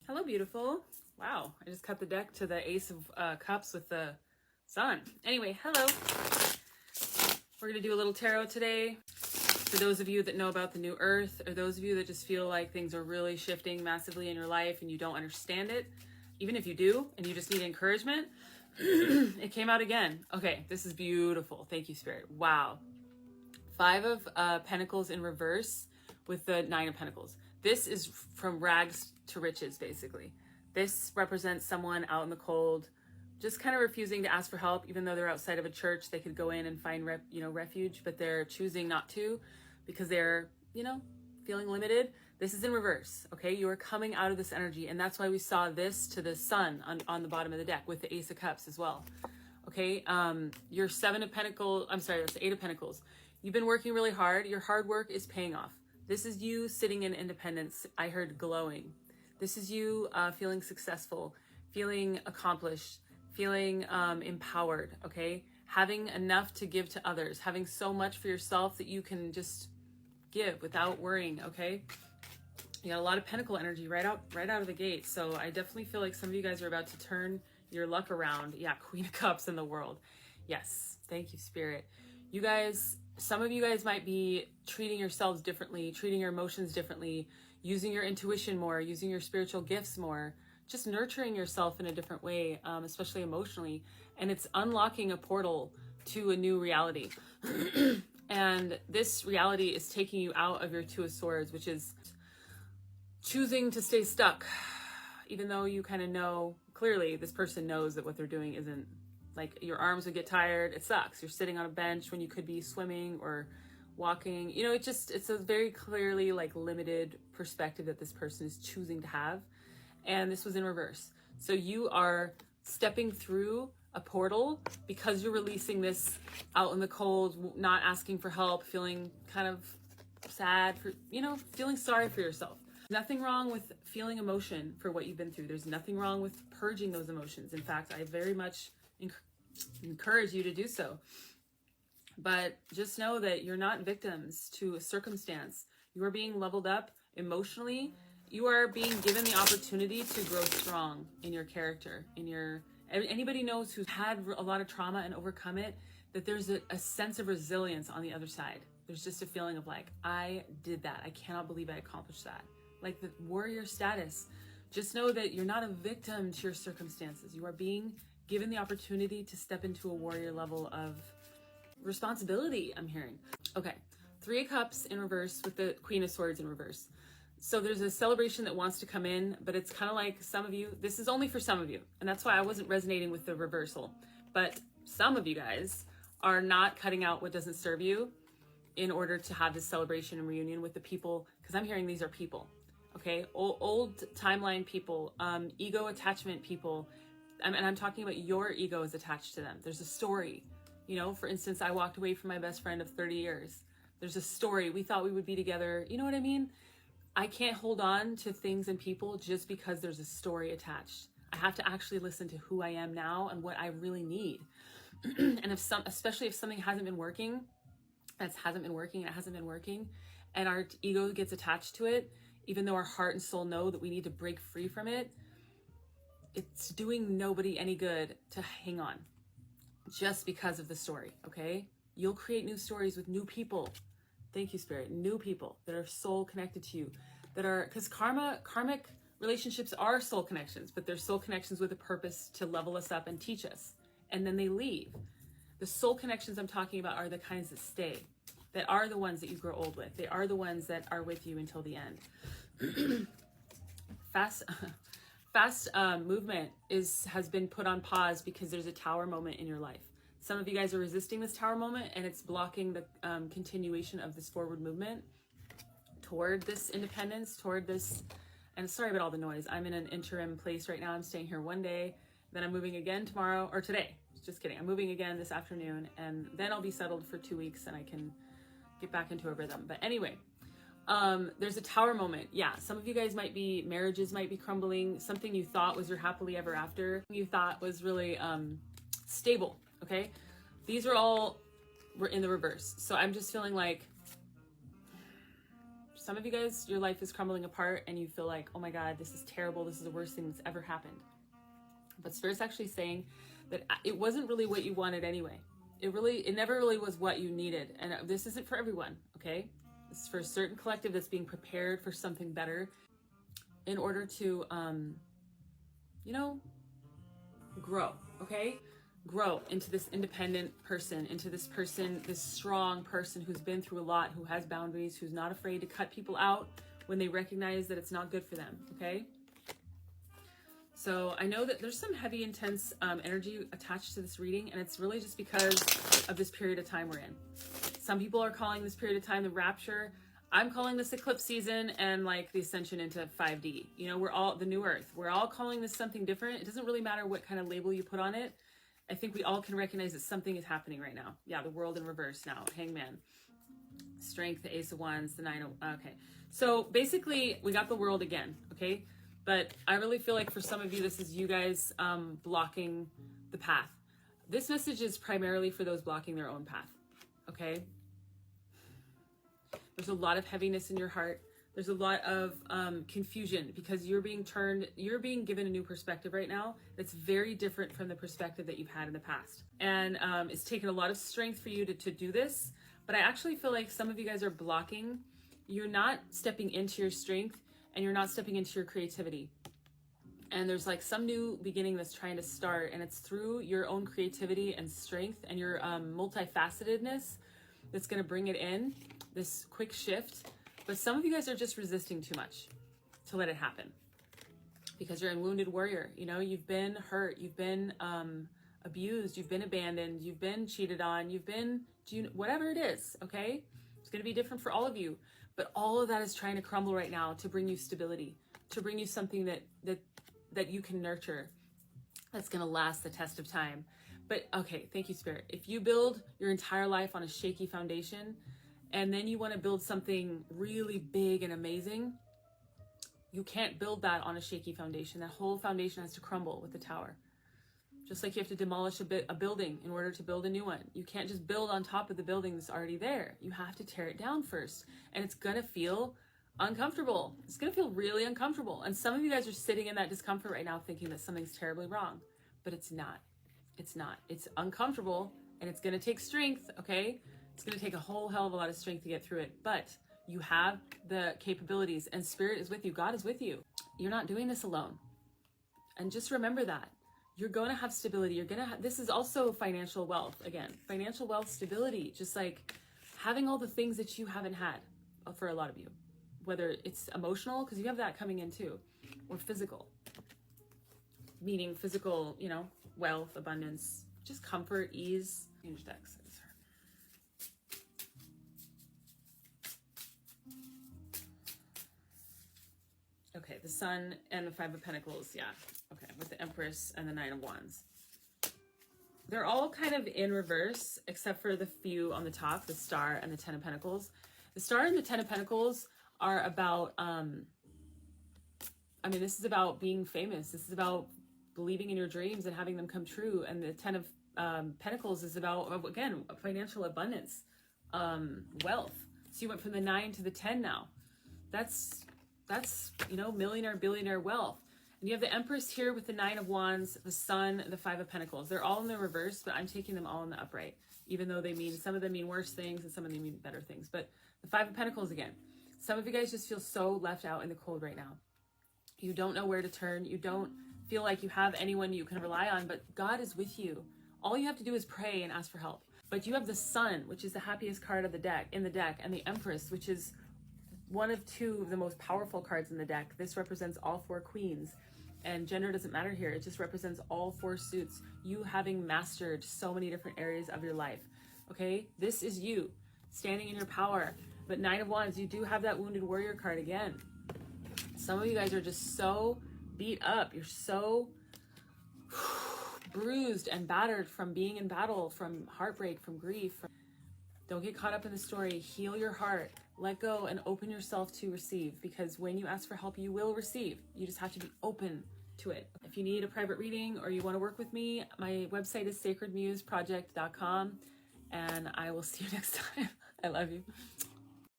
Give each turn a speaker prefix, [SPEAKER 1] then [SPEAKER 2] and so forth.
[SPEAKER 1] Hello, beautiful. Wow, I just cut the deck to the Ace of Cups with the Sun. Anyway, hello. We're going to do a little tarot today. For those of you that know about the new earth, or those of you that just feel like things are really shifting massively in your life and you don't understand it, even if you do and you just need encouragement, it came out again. Okay, this is beautiful. Thank you, Spirit. Wow. Five of Pentacles in reverse with the Nine of Pentacles. This is from rags to riches, basically. This represents someone out in the cold, just kind of refusing to ask for help, even though they're outside of a church. They could go in and find refuge, but they're choosing not to because they're, feeling limited. This is in reverse, okay? You are coming out of this energy, and that's why we saw this to the Sun on the bottom of the deck with the Ace of Cups as well, okay? Your Seven of Pentacles, I'm sorry, that's the Eight of Pentacles. You've been working really hard. Your hard work is paying off. This is you sitting in independence. I heard glowing. This is you feeling successful, feeling accomplished, feeling empowered, okay? Having enough to give to others, having so much for yourself that you can just give without worrying, okay? You got a lot of pentacle energy right out of the gate. So I definitely feel like some of you guys are about to turn your luck around. Yeah, Queen of Cups in the world. Yes, thank you, Spirit. You guys, some of you guys might be treating yourselves differently, treating your emotions differently, using your intuition more, using your spiritual gifts more, just nurturing yourself in a different way, especially emotionally. And it's unlocking a portal to a new reality. And this reality is taking you out of your Two of Swords, which is choosing to stay stuck, even though you kind of know, clearly this person knows that what they're doing isn't, like, your arms would get tired. It sucks. You're sitting on a bench when you could be swimming or walking. It's a very clearly limited perspective that this person is choosing to have. And this was in reverse. So you are stepping through a portal because you're releasing this out in the cold, not asking for help, feeling kind of sad for, feeling sorry for yourself. Nothing wrong with feeling emotion for what you've been through. There's nothing wrong with purging those emotions. In fact, I very much encourage you to do so. But just know that you're not victims to a circumstance. You are being leveled up emotionally. You are being given the opportunity to grow strong in your character, anybody knows who's had a lot of trauma and overcome it, that there's a sense of resilience on the other side. There's just a feeling of I did that. I cannot believe I accomplished that. Like the warrior status. Just know that you're not a victim to your circumstances. You are being given the opportunity to step into a warrior level of responsibility, I'm hearing. Okay, Three of Cups in reverse with the Queen of Swords in reverse. So there's a celebration that wants to come in, but it's kind of like some of you, this is only for some of you. And that's why I wasn't resonating with the reversal. But some of you guys are not cutting out what doesn't serve you in order to have this celebration and reunion with the people, because I'm hearing these are people, okay? Old timeline people, ego attachment people, and I'm talking about your ego is attached to them. There's a story. For instance, I walked away from my best friend of 30 years. There's a story. We thought we would be together. You know what I mean? I can't hold on to things and people just because there's a story attached. I have to actually listen to who I am now and what I really need. And especially if something hasn't been working, and it hasn't been working, and our ego gets attached to it, even though our heart and soul know that we need to break free from it, it's doing nobody any good to hang on just because of the story, okay? You'll create new stories with new people. Thank you, Spirit. New people that are soul connected to you, because karmic relationships are soul connections, but they're soul connections with a purpose to level us up and teach us. And then they leave. The soul connections I'm talking about are the kinds that stay, that are the ones that you grow old with. They are the ones that are with you until the end. Fast movement has been put on pause because there's a tower moment in your life. Some of you guys are resisting this tower moment, and it's blocking the continuation of this forward movement toward this independence, toward this. And sorry about all the noise. I'm in an interim place right now. I'm staying here one day, then I'm moving again tomorrow, or today. Just kidding. I'm moving again this afternoon, and then I'll be settled for 2 weeks, and I can get back into a rhythm. But anyway, there's a tower moment. Yeah, some of you guys marriages might be crumbling. Something you thought was your happily ever after, you thought was really stable. Okay, were in the reverse. So I'm just feeling like Some of you guys, your life is crumbling apart and you feel like, oh my God, this is terrible. This is the worst thing that's ever happened. But Spirit's actually saying that it wasn't really what you wanted anyway. It never really was what you needed. And this isn't for everyone, okay? This is for a certain collective that's being prepared for something better in order to, you know, grow, okay? Grow into this independent person, into this person, this strong person who's been through a lot, who has boundaries, who's not afraid to cut people out when they recognize that it's not good for them, okay? So I know that there's some heavy, intense energy attached to this reading, and it's really just because of this period of time we're in. Some people are calling this period of time the rapture. I'm calling this eclipse season and like the ascension into 5D. You know, we're all the new earth. We're all calling this something different. It doesn't really matter what kind of label you put on it. I think we all can recognize that something is happening right now. Yeah, the world in reverse now. Hangman. Strength, the Ace of Wands, the Nine of... Okay. So basically, we got the world again, okay? But I really feel like for some of you, this is you guys blocking the path. This message is primarily for those blocking their own path, okay? There's a lot of heaviness in your heart. There's a lot of confusion because you're being given a new perspective right now that's very different from the perspective that you've had in the past. And it's taken a lot of strength for you to do this, but I actually feel like some of you guys are blocking. You're not stepping into your strength and you're not stepping into your creativity. And there's like some new beginning that's trying to start, and it's through your own creativity and strength and your multifacetedness that's going to bring it in, this quick shift. But some of you guys are just resisting too much to let it happen because you're in wounded warrior. You know, you've been hurt, you've been abused, you've been abandoned, you've been cheated on, you've been, whatever it is, okay? It's going to be different for all of you. But all of that is trying to crumble right now to bring you stability, to bring you something that you can nurture, that's going to last the test of time. But okay, thank you, Spirit. If you build your entire life on a shaky foundation, and then you want to build something really big and amazing, you can't build that on a shaky foundation. That whole foundation has to crumble with the tower. Just like you have to demolish a building in order to build a new one. You can't just build on top of the building that's already there. You have to tear it down first. And it's going to feel uncomfortable. It's going to feel really uncomfortable. And some of you guys are sitting in that discomfort right now thinking that something's terribly wrong. But it's not. It's not. It's uncomfortable and it's going to take strength, okay? It's going to take a whole hell of a lot of strength to get through it. But you have the capabilities and Spirit is with you. God is with you. You're not doing this alone. And just remember that. You're going to have stability. You're going to have, this is also financial wealth. Again, financial wealth, stability, just like having all the things that you haven't had for a lot of you, whether it's emotional, because you have that coming in too, or physical, meaning physical, you know, wealth, abundance, just comfort, ease. Change decks. Okay, the Sun and the Five of Pentacles, yeah. Okay, with the Empress and the Nine of Wands. They're all kind of in reverse, except for the few on the top, the Star and the Ten of Pentacles. The Star and the Ten of Pentacles are about, I mean, this is about being famous. This is about believing in your dreams and having them come true. And the Ten of Pentacles is about, again, financial abundance, wealth. So you went from the 9 to the 10 now. That's, you know, millionaire, billionaire wealth. And you have the Empress here with the Nine of Wands, the Sun, the Five of Pentacles. They're all in the reverse, but I'm taking them all in the upright, even though some of them mean worse things and some of them mean better things. But the Five of Pentacles again. Some of you guys just feel so left out in the cold right now. You don't know where to turn. You don't feel like you have anyone you can rely on, but God is with you. All you have to do is pray and ask for help. But you have the Sun, which is the happiest card of the deck, and the Empress, which is one of two of the most powerful cards in the deck. This represents all 4 queens, and gender doesn't matter here. It just represents all 4 suits. You having mastered so many different areas of your life. Okay, this is you standing in your power. But Nine of Wands, you do have that wounded warrior card again. Some of you guys are just so beat up. You're so bruised and battered from being in battle, from heartbreak, from grief. Don't get caught up in the story. Heal your heart. Let go and open yourself to receive, because when you ask for help, you will receive. You just have to be open to it. If you need a private reading or you want to work with me, my website is sacredmuseproject.com, and I will see you next time. I love you.